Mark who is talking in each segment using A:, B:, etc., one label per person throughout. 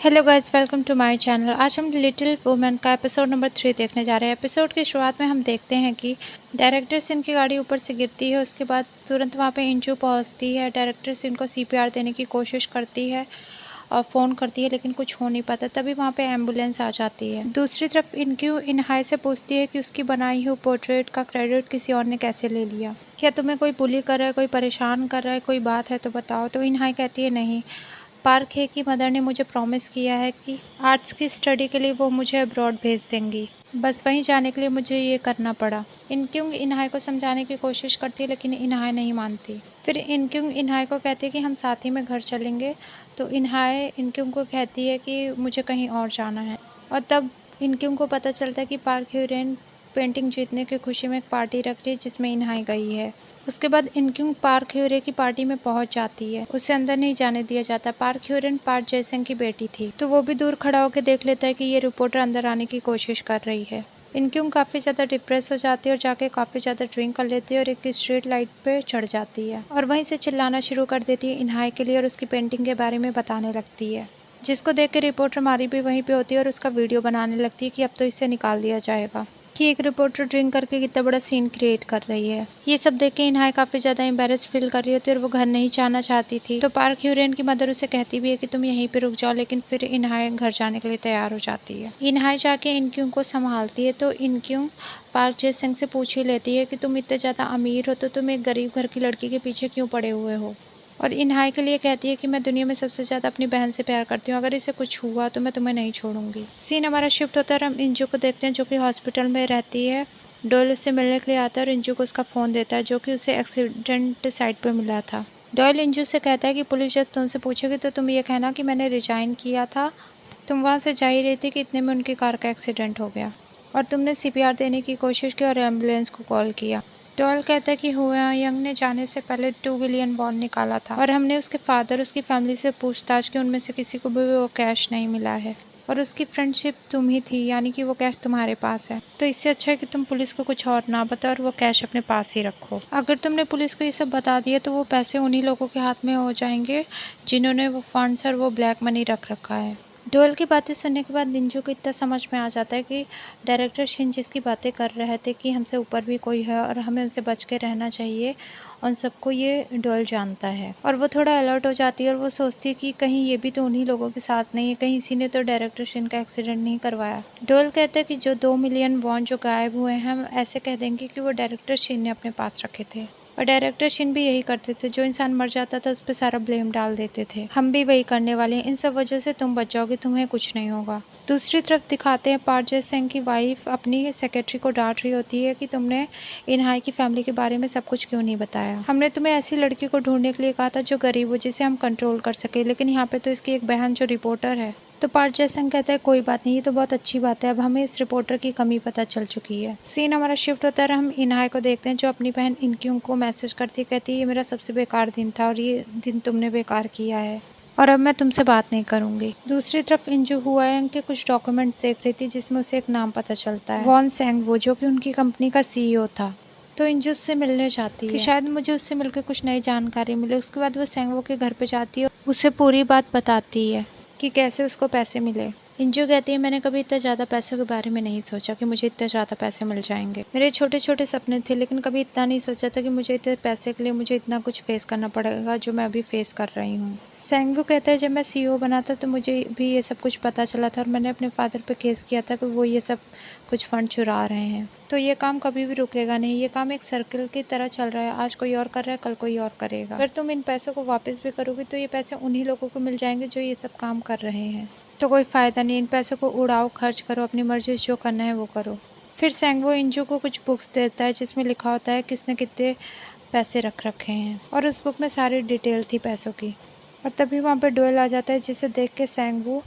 A: Hello guys, welcome to my channel. आज हम Little Women का एपिसोड नंबर 3 देखने जा रहे हैं। एपिसोड की शुरुआत में हम देखते हैं कि डायरेक्टर सिन की गाड़ी ऊपर से गिरती है। उसके बाद तुरंत वहाँ पे इंजू पहुँचती है। डायरेक्टर सिन को सीपीआर देने की कोशिश करती है और फ़ोन करती है, लेकिन कुछ हो नहीं पाता। तभी वहाँ पे एम्बुलेंस आ जाती है। दूसरी तरफ इनक्यू इनहाई से पूछती है कि उसकी बनाई हुई पोर्ट्रेट का क्रेडिट किसी और ने कैसे ले लिया। क्या तुम्हें कोई बुली कर रहा है, कोई परेशान कर रहा है, कोई बात है तो बताओ। तो इनहाई कहती है नहीं, पार्क हे की मदर ने मुझे प्रॉमिस किया है कि आर्ट्स की स्टडी के लिए वो मुझे अब्रॉड भेज देंगी। बस वहीं जाने के लिए मुझे ये करना पड़ा। इनक्युंग इनहाई को समझाने की कोशिश करती है, लेकिन इनहाई नहीं मानती। फिर इनक्युंग इनहाई को कहती है कि हम साथ ही में घर चलेंगे। तो इनहाई इनक्युंग को कहती है कि मुझे कहीं और जाना है। और तब इनक्युंग को पता चलता है कि पार्क ह्यूरेन पेंटिंग जीतने की खुशी में एक पार्टी रख रही है, जिसमें इनहाई गई है। उसके बाद इनक्युंग पार्क ह्यूरे की पार्टी में पहुंच जाती है। उसे अंदर नहीं जाने दिया जाता। पार्क ह्यूरेन पार्क जयसेंग की बेटी थी, तो वो भी दूर खड़ा होकर देख लेता है कि ये रिपोर्टर अंदर आने की कोशिश कर रही है। इनक्युंग काफ़ी ज़्यादा डिप्रेस हो जाती है और जाके काफ़ी ज़्यादा ड्रिंक कर लेती है और एक स्ट्रीट लाइट पे चढ़ जाती है और वहीं से चिल्लाना शुरू कर देती है इनहाई के लिए और उसकी पेंटिंग के बारे में बताने लगती है, जिसको देख के रिपोर्टर मारी भी वहीं पे होती है और उसका वीडियो बनाने लगती है कि अब तो इसे निकाल दिया जाएगा कि एक रिपोर्टर ड्रिंक करके कितना बड़ा सीन क्रिएट कर रही है। ये सब देख के इनहाई काफ़ी ज़्यादा एम्बेरस फील कर रही होती है और वो घर नहीं जाना चाहती थी। तो पार्क ह्यूरेन की मदर उसे कहती भी है कि तुम यहीं पे रुक जाओ, लेकिन फिर इनहाई घर जाने के लिए तैयार हो जाती है। इनहाई जाके इनक्युंग को संभालती है। तो इनक्युंग पार्क जयसेंग से पूछ ही लेती है कि तुम इतने ज़्यादा अमीर हो तो तुम एक गरीब घर की लड़की के पीछे क्यों पड़े हुए हो। और इनहाई के लिए कहती है कि मैं दुनिया में सबसे ज़्यादा अपनी बहन से प्यार करती हूँ, अगर इसे कुछ हुआ तो मैं तुम्हें नहीं छोड़ूंगी। सीन हमारा शिफ्ट होता है और हम इंजू को देखते हैं, जो कि हॉस्पिटल में रहती है। डॉयल उससे मिलने के लिए आता है और इंजू को उसका फ़ोन देता है, जो कि उसे एक्सीडेंट साइट पर मिला था। डॉयल इंजू से कहता है कि पुलिस जब तुमसे पूछेगी तो तुम ये कहना कि मैंने रिजाइन किया था। तुम वहाँ से जा ही रही थी कि इतने में उनकी कार का एक्सीडेंट हो गया और तुमने सीपीआर देने की कोशिश की और एम्बुलेंस को कॉल किया। डॉयल कहता है कि हुआ यंग ने जाने से पहले 2 बिलियन बॉन्ड निकाला था और हमने उसके फादर, उसकी फैमिली से पूछताछ की, उनमें से किसी को भी वो कैश नहीं मिला है और उसकी फ्रेंडशिप तुम ही थी, यानी कि वो कैश तुम्हारे पास है। तो इससे अच्छा है कि तुम पुलिस को कुछ और ना बताओ और वो कैश अपने पास ही रखो। अगर तुमने पुलिस को ये सब बता दिया तो वो पैसे उन्हीं लोगों के हाथ में हो जाएंगे जिन्होंने वो फंड्स और वो ब्लैक मनी रख रखा है। डोल की बातें सुनने के बाद निंजू को इतना समझ में आ जाता है कि डायरेक्टर शिन जिसकी बातें कर रहे थे कि हमसे ऊपर भी कोई है और हमें उनसे बच के रहना चाहिए, उन सबको ये डोल जानता है। और वो थोड़ा अलर्ट हो जाती है और वो सोचती है कि कहीं ये भी तो उन्हीं लोगों के साथ नहीं है, कहीं इसी ने तो डायरेक्टर शिन का एक्सीडेंट नहीं करवाया। डोल कहता है कि जो 2 मिलियन वॉन जो गायब हुए हैं, हम ऐसे कह देंगे कि वो डायरेक्टर शिन ने अपने पास रखे थे। और डायरेक्टर शिन भी यही करते थे, जो इंसान मर जाता था उस पर सारा ब्लेम डाल देते थे। हम भी वही करने वाले हैं, इन सब वजह से तुम बच जाओगे, तुम्हें कुछ नहीं होगा। दूसरी तरफ दिखाते हैं पार्क जयसेंग की वाइफ अपनी सेक्रेटरी को डांट रही होती है कि तुमने इनहाई की फैमिली के बारे में सब कुछ क्यों नहीं बताया। हमने तुम्हें ऐसी लड़की को ढूंढने के लिए कहा था जो गरीब हो, जिसे हम कंट्रोल कर सके, लेकिन यहाँ पे तो इसकी एक बहन जो रिपोर्टर है। तो पार्क जयसेंग कहता है कोई बात नहीं, ये तो बहुत अच्छी बात है, अब हमें इस रिपोर्टर की कमी पता चल चुकी है। सीन हमारा शिफ्ट होता है, हम इनहाई को देखते हैं जो अपनी बहन इनक्युंग को मैसेज करती है, कहती है ये मेरा सबसे बेकार दिन था और ये दिन तुमने बेकार किया है और अब मैं तुमसे बात नहीं करूंगी। दूसरी तरफ इंजू हुआयंग के कुछ डॉक्यूमेंट देख रही थी, जिसमें उसे एक नाम पता चलता है, वॉन सेंगवो, जो कि उनकी कंपनी का सीईओ था। तो इंजू उससे मिलने जाती है कि शायद मुझे उससे मिलकर कुछ नई जानकारी मिले। उसके बाद वो सेंगवो के घर पे जाती है, उसे पूरी बात बताती है कि कैसे उसको पैसे मिले। इंजू कहती है मैंने कभी इतना ज़्यादा पैसों के बारे में नहीं सोचा कि मुझे इतने ज़्यादा पैसे मिल जाएंगे। मेरे छोटे छोटे सपने थे, लेकिन कभी इतना नहीं सोचा था कि मुझे इतने पैसे के लिए मुझे इतना कुछ फेस करना पड़ेगा जो मैं अभी फेस कर रही हूँ। सेंगवू कहता है जब मैं सीईओ बना था तो मुझे भी ये सब कुछ पता चला था और मैंने अपने फादर पे केस किया था कि वो ये सब कुछ फंड चुरा रहे हैं। तो ये काम कभी भी रुकेगा नहीं, ये काम एक सर्कल की तरह चल रहा है, आज कोई और कर रहा है, कल कोई और करेगा। अगर तुम इन पैसों को वापस भी करोगे तो ये पैसे उन्हीं लोगों को मिल जाएंगे जो ये सब काम कर रहे हैं। तो कोई फ़ायदा नहीं, इन पैसों को उड़ाओ, खर्च करो, अपनी मर्जी से जो करना है वो करो। फिर सेंगवो इंजू को कुछ बुक्स देता है जिसमें लिखा होता है किसने कितने पैसे रख रखे हैं और उस बुक में सारी डिटेल थी पैसों की। और तभी वहाँ पर डोयल आ जाता है, जिसे देख के सेंगवो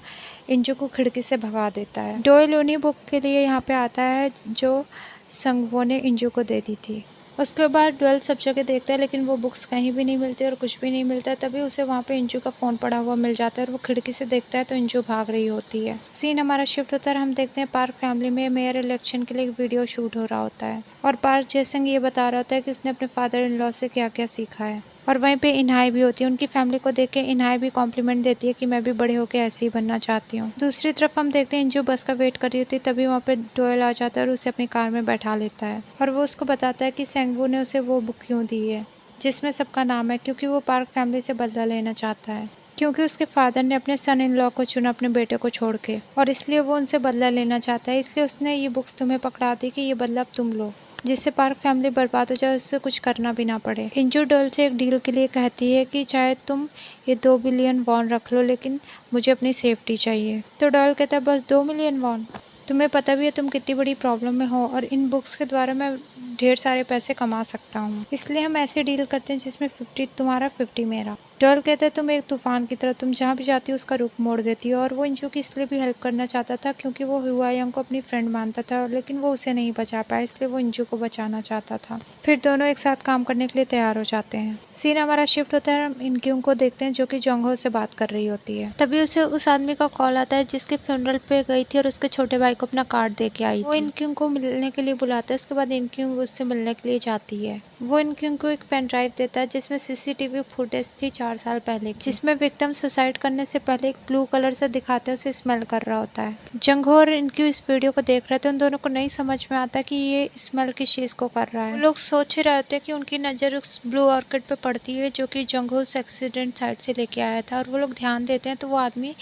A: इंजू को खिड़की से भगा देता है। डोयल उन्हीं बुक के लिए यहाँ पे आता है जो सेंगवो ने इंजू को दे दी थी। उसके बाद डोयल सब जगह देखता है, लेकिन वो बुक्स कहीं भी नहीं मिलती और कुछ भी नहीं मिलता। तभी उसे वहाँ पे इंजू का फ़ोन पड़ा हुआ मिल जाता है और वो खिड़की से देखता है तो इंजू भाग रही होती है। सीन हमारा शिफ्ट होता है, हम देखते हैं पार्क फैमिली में मेयर इलेक्शन के लिए एक वीडियो शूट हो रहा होता है और पार्क जयसेंग ये बता रहा होता है कि उसने अपने फादर इन लॉ से क्या क्या सीखा है। और वहीं पे इन्हाई भी होती है। उनकी फैमिली को देख के इन्हाई भी कॉम्प्लीमेंट देती है कि मैं भी बड़े होकर ऐसे ही बनना चाहती हूँ। दूसरी तरफ हम देखते हैं इंजू बस का वेट कर रही होती है, तभी वहाँ पे डोयल आ जाता है और उसे अपनी कार में बैठा लेता है और वो उसको बताता है कि सेंगवू ने उसे वो बुक क्यों दी है जिसमें सबका नाम है, क्योंकि वो पार्क फैमिली से बदला लेना चाहता है, क्योंकि उसके फादर ने अपने सन इन लॉ को चुना अपने बेटे को छोड़ के, और इसलिए वो उनसे बदला लेना चाहता है। इसलिए उसने ये बुक्स तुम्हें पकड़ा दी कि ये बदला अब तुम लो, जिससे पार्क फैमिली बर्बाद हो जाए, उससे कुछ करना भी ना पड़े। इंजू डॉल से एक डील के लिए कहती है कि चाहे तुम ये 2 बिलियन वॉन रख लो, लेकिन मुझे अपनी सेफ्टी चाहिए। तो डॉल कहता है बस 2 मिलियन वॉन? तुम्हें पता भी है तुम कितनी बड़ी प्रॉब्लम में हो और इन बुक्स के द्वारा मैं ढेर सारे पैसे कमा सकता हूँ, इसलिए हम ऐसे डील करते हैं जिसमें 50 तुम्हारा 50 मेरा। डॉल कहता है तुम एक तूफान की तरह, तुम जहाँ भी जाती हो उसका रुख मोड़ देती हो। और वो इंजू की इसलिए भी हेल्प करना चाहता था क्योंकि वो हुआयंग को अपनी फ्रेंड मानता था, लेकिन वो उसे नहीं बचा पाया, इसलिए वो इंजू को बचाना चाहता था। फिर दोनों एक साथ काम करने के लिए तैयार हो जाते हैं। सीन हमारा शिफ्ट होता है, हम इनक्यूंग को देखते हैं जो कि जोंगहो से बात कर रही होती है। तभी उसे उस आदमी का कॉल आता है जिसके फ्यूनरल पे गई थी और उसके छोटे भाई को अपना कार्ड दे के आई थी। वो इनक्यूंग को मिलने के लिए बुलाता है, उसके बाद इनक्यूंग उससे मिलने के लिए जाती है। वो इनक्यूंग को एक पेन ड्राइव देता है जिसमें सीसीटीवी फुटेज थी 4 साल पहले, जिसमें विक्टिम सुसाइड करने से पहले एक ब्लू कलर से दिखाते हैं, उसे स्मेल कर रहा होता है। जोंगहो और इनक्यू इस वीडियो को देख रहे थे, उन दोनों को नहीं समझ में आता कि ये स्मेल किस चीज को कर रहा है। वो लोग सोच रहे होते कि उनकी नजर उस ब्लू ऑर्किड पे पड़ती है जो कि जोंगहो उस एक्सीडेंट साइट से लेके आया था, और वो लोग ध्यान देते हैं तो वो आदमी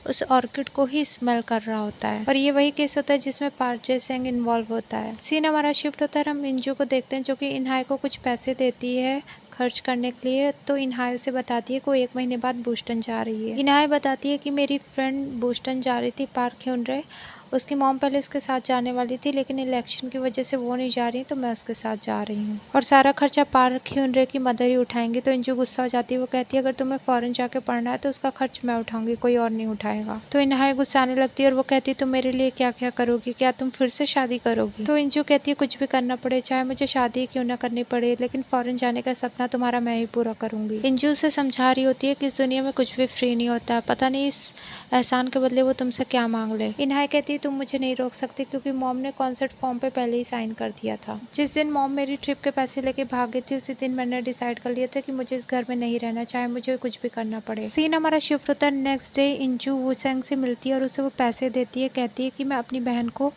A: उस ऑर्किड को ही स्मेल कर रहा होता है। और ये वही केस होता है जिसमें पार्क जे-सेंग इन्वॉल्व होता है। सीन हमारा शिफ्ट होता है, हम इंजू को देखते हैं जो कि इनहाई को कुछ पैसे देती है खर्च करने के लिए। तो इनहाई उसे बताती है कि वो 1 महीने बाद बोस्टन जा रही है। इनहाई बताती है कि मेरी फ्रेंड बोस्टन जा रही थी पार्क ह्यूनरे, उसकी मॉम पहले उसके साथ जाने वाली थी लेकिन इलेक्शन की वजह से वो नहीं जा रही, तो मैं उसके साथ जा रही हूँ और सारा खर्चा पार्क ह्यूनरे की मदर ही उठाएंगे। तो इंजू गुस्सा हो जाती है, वो कहती है अगर तुम्हें फॉरेन जाके पढ़ना है तो उसका खर्च मैं उठाऊंगी, कोई और नहीं उठाएगा। तो इनहाई गुस्सा आने लगती है और वो कहती है तुम मेरे लिए क्या क्या करोगी, क्या तुम फिर से शादी करोगी? तो इंजू कहती है कुछ भी करना पड़े, चाहे मुझे शादी क्यों ना करनी पड़े, लेकिन फॉरेन जाने का सपना तुम्हारा मैं ही पूरा करूंगी। इंजू से समझा रही होती है कि इस दुनिया में कुछ भी फ्री नहीं होता, पता नहीं इस एहसान के बदले वो तुमसे क्या मांग ले। इनहाई कहती है तुम मुझे नहीं रोक सकती क्योंकि मॉम ने कॉन्सर्ट फॉर्म पे पहले ही साइन कर दिया था। जिस दिन मॉम मेरी ट्रिप के पैसे लेके भाग गई थी, उसी दिन मैंने डिसाइड कर लिया था कि मुझे इस घर में नहीं रहना, चाहे मुझे कुछ भी करना पड़े। सीन हमारा शिफ्ट होता है, नेक्स्ट डे इंजू वूसेंग से मिलती है और उसे वो पैसे देती है, कहती है कि मैं अपनी बहन को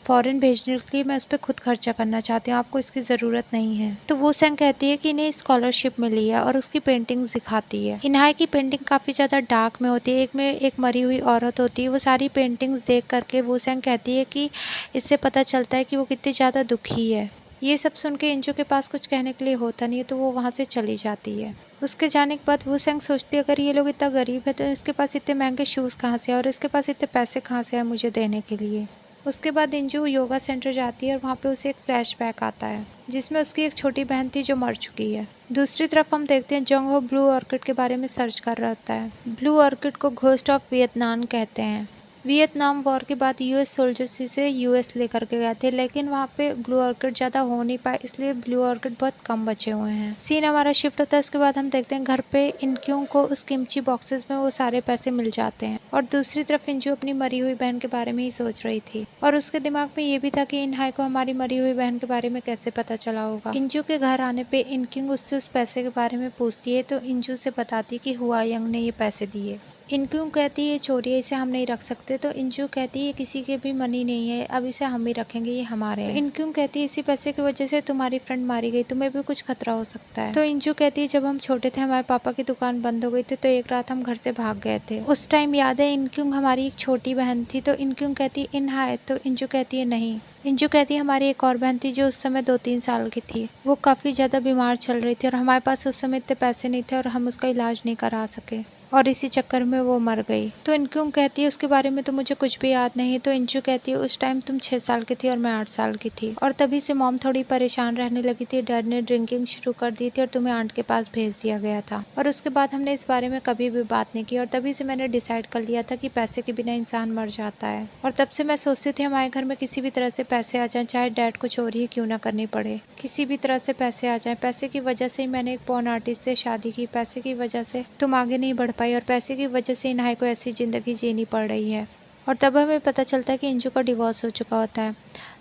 A: फॉरेन भेजने के लिए मैं उस पर खुद खर्चा करना चाहती हूँ, आपको इसकी ज़रूरत नहीं है। तो वो सेंग कहती है कि इन्हें स्कॉलरशिप मिली है और उसकी पेंटिंग्स दिखाती है। इनहाई की पेंटिंग काफ़ी ज़्यादा डार्क में होती है, एक में एक मरी हुई औरत होती है। वो सारी पेंटिंग्स देख करके वो सेंग कहती है कि इससे पता चलता है कि वो कितनी ज़्यादा दुखी है। ये सब सुन के इंजू के पास कुछ कहने के लिए होता नहीं है, तो वो वहाँ से चली जाती है। उसके जाने के बाद वो सेंग सोचती है अगर ये लोग इतना गरीब है तो इसके पास इतने महंगे शूज़ कहाँ से है और इसके पास इतने पैसे कहाँ से है मुझे देने के लिए। उसके बाद इंजू योगा सेंटर जाती है और वहाँ पे उसे एक फ्लैशबैक आता है जिसमें उसकी एक छोटी बहन थी जो मर चुकी है। दूसरी तरफ हम देखते हैं जोंगहो ब्लू ऑर्किड के बारे में सर्च कर रहा होता है। ब्लू ऑर्किड को घोस्ट ऑफ वियतनाम कहते हैं। वियतनाम वॉर के बाद यूएस सोल्जर्स इसे यूएस लेकर के गए थे, लेकिन वहाँ पे ब्लू ऑर्किड ज़्यादा हो नहीं पाए, इसलिए ब्लू ऑर्किड बहुत कम बचे हुए हैं। सीन हमारा शिफ्ट होता है, उसके बाद हम देखते हैं घर पे इनक्यूं को उस किमची बॉक्सेस में वो सारे पैसे मिल जाते हैं और दूसरी तरफ इंजू अपनी मरी हुई बहन के बारे में ही सोच रही थी और उसके दिमाग में ये भी था कि इनहाई को हमारी मरी हुई बहन के बारे में कैसे पता चला होगा। इंजू के घर आने पे इनक्यूं उससे उस पैसे के बारे में पूछती है, तो इंजू से बताती कि हुआयंग ने ये पैसे दिए। इनक्यूं कहती है चोरी है, इसे हम नहीं रख सकते। तो इंजू कहती है किसी के भी मनी नहीं है, अब इसे हम ही रखेंगे, ये हमारे हैं। इनक्यूं कहती है इसी पैसे की वजह से तुम्हारी फ्रेंड मारी गई, तुम्हें भी कुछ खतरा हो सकता है। तो इंजू कहती है जब हम छोटे थे हमारे पापा की दुकान बंद हो गई थी, तो एक रात हम घर से भाग गए थे, उस टाइम याद है इनक्यूं हमारी एक छोटी बहन थी। तो इनक्यूं कहती है इनहाई, तो इंजू कहती है नहीं। इंजू कहती है हमारी एक और बहन थी जो उस समय 2-3 साल की थी, वो काफ़ी ज़्यादा बीमार चल रही थी और हमारे पास उस समय इतने पैसे नहीं थे और हम उसका इलाज नहीं करा सके और इसी चक्कर में वो मर गई। तो इनक्यूं कहती है उसके बारे में तो मुझे कुछ भी याद नहीं। तो इंजू कहती है उस टाइम तुम 6 साल की थी और मैं 8 साल की थी और तभी से मॉम थोड़ी परेशान रहने लगी थी, डैड ने ड्रिंकिंग शुरू कर दी थी और तुम्हें आंट के पास भेज दिया गया था और उसके बाद हमने इस बारे में कभी भी बात नहीं की और तभी से मैंने डिसाइड कर लिया था कि पैसे के बिना इंसान मर जाता है और तब से मैं सोचती थी हमारे घर में किसी भी तरह से पैसे आ जाएं, चाहे डैड को चोरी ही क्यों ना करनी पड़े, किसी भी तरह से पैसे आ जाएं। पैसे की वजह से ही मैंने एक पॉर्न आर्टिस्ट से शादी की, पैसे की वजह से तुम आगे नहीं बढ़ पाई और पैसे की वजह से इनहाई को ऐसी जिंदगी जीनी पड़ रही है। और तब हमें पता चलता है कि इंजू का डिवोर्स हो चुका होता है।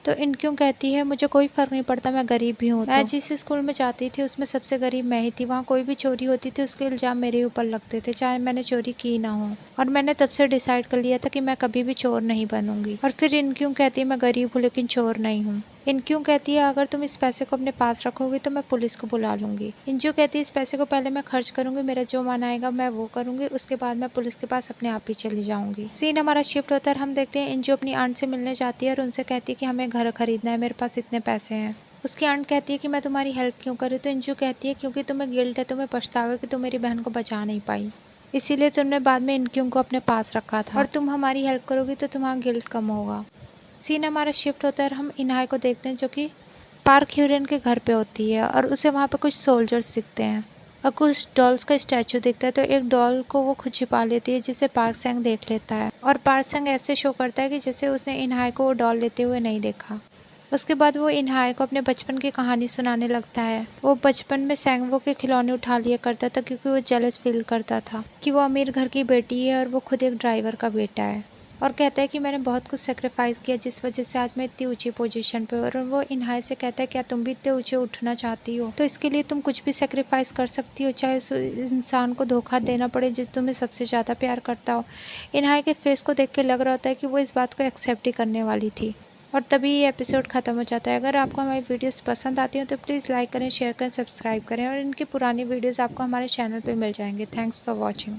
A: तो इनक्यों कहती है मुझे कोई फ़र्क नहीं पड़ता, मैं गरीब भी हूँ। मैं जिस स्कूल में जाती थी उसमें सबसे गरीब मैं ही थी, वहाँ कोई भी चोरी होती थी उसके इल्ज़ाम मेरे ऊपर लगते थे, चाहे मैंने चोरी की ना हो। और मैंने तब से डिसाइड कर लिया था कि मैं कभी भी चोर नहीं बनूंगी। और फिर इनक्यों कहती है मैं गरीब हूँ लेकिन चोर नहीं हूँ। इनक्यों कहती है अगर तुम इस पैसे को अपने पास रखोगी तो मैं पुलिस को बुला लूंगी। इंजू कहती है इस पैसे को पहले मैं खर्च करूंगी, मेरा जो मन आएगा मैं वो करूंगी, उसके बाद मैं पुलिस के पास अपने आप ही चली जाऊंगी। सीन हमारा शिफ्ट होता है, हम देखते हैं इंजू अपनी आंट से मिलने जाती है और उनसे कहती है कि हमें घर खरीदना है, मेरे पास इतने पैसे हैं। उसकी आंट कहती है कि मैं तुम्हारी हेल्प क्यों करूँ, तो इंजू कहती है क्योंकि तुम्हें गिल्ट है, तुम्हें पछतावा है कि तुम मेरी बहन को बचा नहीं पाई, इसीलिए तुमने बाद में इनक्यों को अपने पास रखा था, और तुम हमारी हेल्प करोगी तो तुम्हारा गिल्ट कम होगा। सीन हमारा शिफ्ट होता है और हम इनहाय को देखते हैं जो कि पार्क ह्यूरन के घर पे होती है और उसे वहाँ पे कुछ सोल्जर्स दिखते हैं और कुछ डॉल्स का स्टैचू दिखता है। तो एक डॉल को वो खुद छिपा लेती है जिसे पार्क सेंग देख लेता है और पार्क सेंग ऐसे शो करता है कि जैसे उसने इनहाय को वो डॉल लेते हुए नहीं देखा। उसके बाद वो इनहाय को अपने बचपन की कहानी सुनाने लगता है। वो बचपन में सेंगवो के खिलौने उठा लिया करता था क्योंकि वो जेलस फील करता था कि वो अमीर घर की बेटी है और वो खुद एक ड्राइवर का बेटा है, और कहता है कि मैंने बहुत कुछ सेक्रीफाइस किया जिस वजह से आज मैं इतनी ऊंची पोजीशन पे हूँ। और वो इनहाय से कहता है क्या तुम भी इतने ऊंचे उठना चाहती हो, तो इसके लिए तुम कुछ भी सेक्रीफाइस कर सकती हो, चाहे उस इंसान को धोखा देना पड़े जो तुम्हें सबसे ज़्यादा प्यार करता हो। इनहाय के फेस को देख के लग रहा होता है कि वो इस बात को एक्सेप्ट ही करने वाली थी। और तभी ये एपिसोड ख़त्म हो जाता है। अगर आपको हमारी वीडियोस पसंद आती हो तो प्लीज़ लाइक करें, शेयर करें, सब्सक्राइब करें, और इनकी पुरानी वीडियोस आपको हमारे चैनल पे मिल जाएंगे। Thanks for watching.